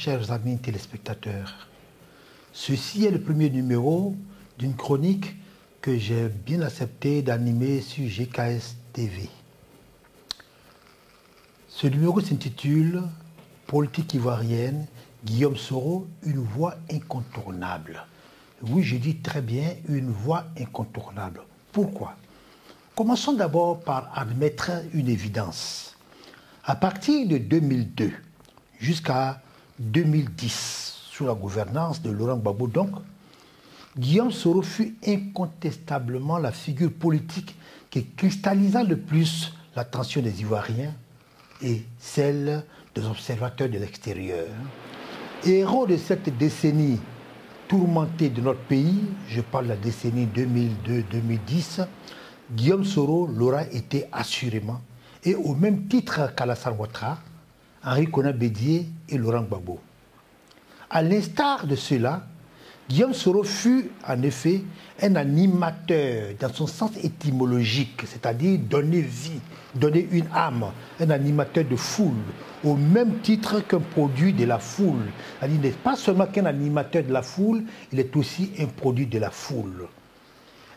chers amis téléspectateurs. Ceci est le premier numéro d'une chronique que j'ai bien accepté d'animer sur GKS TV. Ce numéro s'intitule « Politique ivoirienne, Guillaume Soro, une voix incontournable ». Oui, je dis très bien une voix incontournable. Pourquoi? Commençons d'abord par admettre une évidence. À partir de 2002 jusqu'à 2010, sous la gouvernance de Laurent Gbagbo donc, Guillaume Soro fut incontestablement la figure politique qui cristallisa le plus l'attention des Ivoiriens et celle des observateurs de l'extérieur. Héros de cette décennie tourmentée de notre pays, je parle de la décennie 2002-2010, Guillaume Soro l'aura été assurément, et au même titre qu'Alassane Ouattara, Henri Konan Bédié et Laurent Gbagbo. À l'instar de cela, Guillaume Soro fut en effet un animateur dans son sens étymologique, c'est-à-dire donner vie, donner une âme, un animateur de foule, au même titre qu'un produit de la foule. C'est-à-dire, il n'est pas seulement qu'un animateur de la foule, il est aussi un produit de la foule.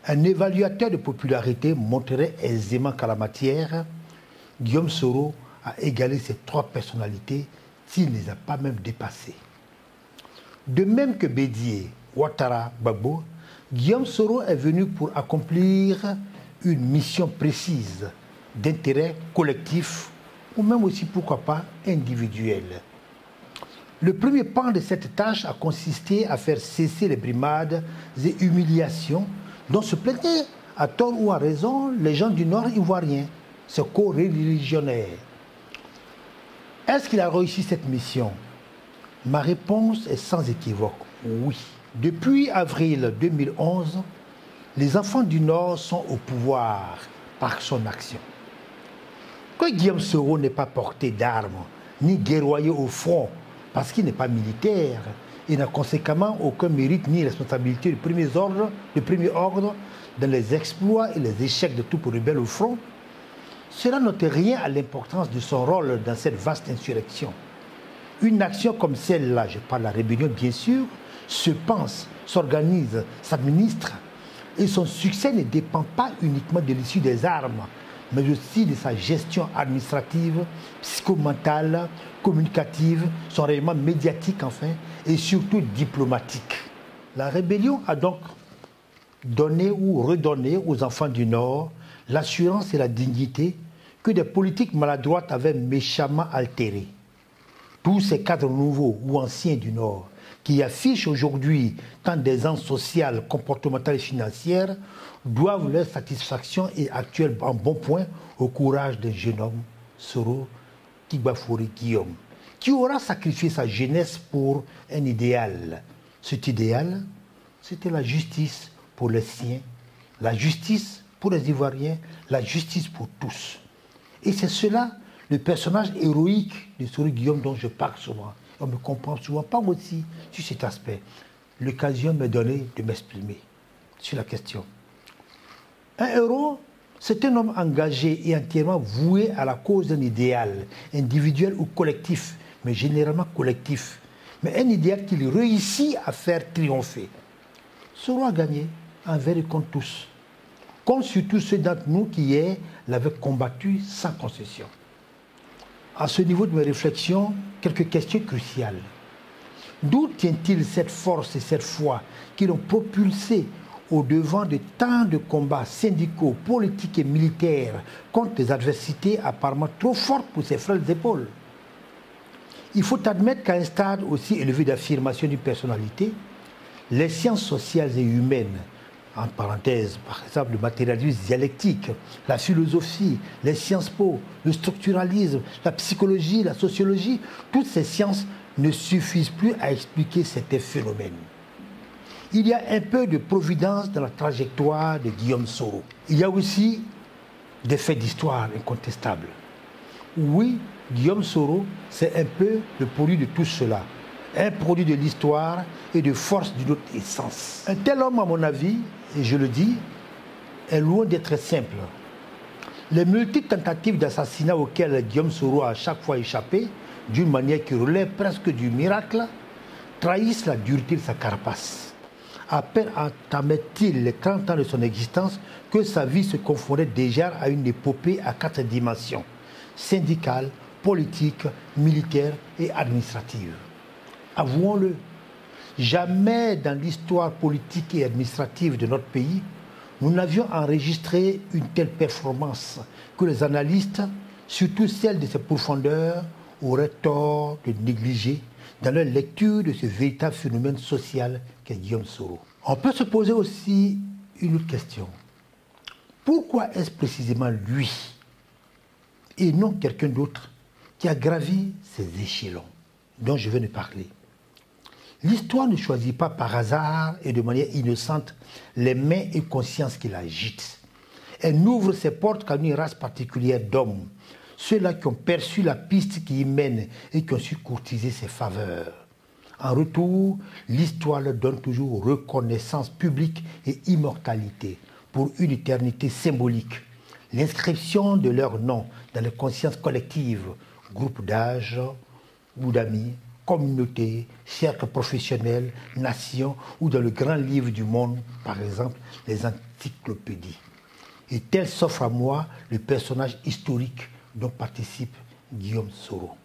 Un évaluateur de popularité montrerait aisément qu'à la matière, Guillaume Soro a égalé ces trois personnalités s'il ne les a pas même dépassées. De même que Bédié, Ouattara, Gbagbo, Guillaume Soro est venu pour accomplir une mission précise d'intérêt collectif ou même aussi, pourquoi pas, individuel. Le premier pan de cette tâche a consisté à faire cesser les brimades et humiliations dont se plaignaient, à tort ou à raison, les gens du Nord ivoirien, ce co-religionnaire. Est-ce qu'il a réussi cette mission? Ma réponse est sans équivoque, oui. Depuis avril 2011, les enfants du Nord sont au pouvoir par son action. Que Guillaume Soro n'ait pas porté d'armes, ni guerroyé au front, parce qu'il n'est pas militaire, et n'a conséquemment aucun mérite ni responsabilité de premier ordre dans les exploits et les échecs de tout rebelle au front, cela n'ôte rien à l'importance de son rôle dans cette vaste insurrection. Une action comme celle-là, je parle de la rébellion bien sûr, se pense, s'organise, s'administre, et son succès ne dépend pas uniquement de l'issue des armes, mais aussi de sa gestion administrative, psychomentale, communicative, son rayonnement médiatique enfin, et surtout diplomatique. La rébellion a donc donné ou redonné aux enfants du Nord l'assurance et la dignité que des politiques maladroites avaient méchamment altérées. Tous ces cadres nouveaux ou anciens du Nord qui affichent aujourd'hui tant d'aisance sociale, comportementale et financière doivent leur satisfaction et actuel en bon point au courage d'un jeune homme, Soro Kigbafouré Guillaume, qui aura sacrifié sa jeunesse pour un idéal. Cet idéal, c'était la justice pour les siens, la justice pour les Ivoiriens, la justice pour tous. Et c'est cela, le personnage héroïque de Soro Guillaume dont je parle souvent. On me comprend souvent, pas moi aussi, sur cet aspect. L'occasion m'est donnée de m'exprimer sur la question. Un héros, c'est un homme engagé et entièrement voué à la cause d'un idéal, individuel ou collectif, mais généralement collectif. Mais un idéal qu'il réussit à faire triompher. Soro a gagné envers et contre tous. Comme surtout ceux d'entre nous qui hier l'avaient combattu sans concession. À ce niveau de mes réflexions, quelques questions cruciales. D'où tient-il cette force et cette foi qui l'ont propulsé au devant de tant de combats syndicaux, politiques et militaires contre des adversités apparemment trop fortes pour ses frêles épaules? Il faut admettre qu'à un stade aussi élevé d'affirmation d'une personnalité, les sciences sociales et humaines, en parenthèse, par exemple, le matérialisme dialectique, la philosophie, les sciences po, le structuralisme, la psychologie, la sociologie, toutes ces sciences ne suffisent plus à expliquer certains phénomènes. Il y a un peu de providence dans la trajectoire de Guillaume Soro. Il y a aussi des faits d'histoire incontestables. Oui, Guillaume Soro, c'est un peu le produit de tout cela. Un produit de l'histoire et de force d'une autre essence. Un tel homme, à mon avis, et je le dis, est loin d'être simple. Les multiples tentatives d'assassinat auxquelles Guillaume Soro a à chaque fois échappé d'une manière qui relève presque du miracle, trahissent la dureté de sa carapace. À peine entamait-il les 30 ans de son existence que sa vie se confondait déjà à une épopée à 4 dimensions, syndicale, politique, militaire et administrative. Avouons-le, jamais dans l'histoire politique et administrative de notre pays, nous n'avions enregistré une telle performance que les analystes, surtout celles de ses profondeurs, auraient tort de négliger dans leur lecture de ce véritable phénomène social qu'est Guillaume Soro. On peut se poser aussi une autre question. Pourquoi est-ce précisément lui, et non quelqu'un d'autre, qui a gravi ces échelons dont je viens de parler? L'histoire ne choisit pas par hasard et de manière innocente les mains et consciences qui l'agitent. Elle n'ouvre ses portes qu'à une race particulière d'hommes, ceux-là qui ont perçu la piste qui y mène et qui ont su courtiser ses faveurs. En retour, l'histoire leur donne toujours reconnaissance publique et immortalité pour une éternité symbolique. L'inscription de leur nom dans les consciences collectives, groupes d'âge ou d'amis, communautés, cercles professionnels, nations ou dans le grand livre du monde, par exemple les encyclopédies. Et tel s'offre à moi le personnage historique dont participe Guillaume Soro.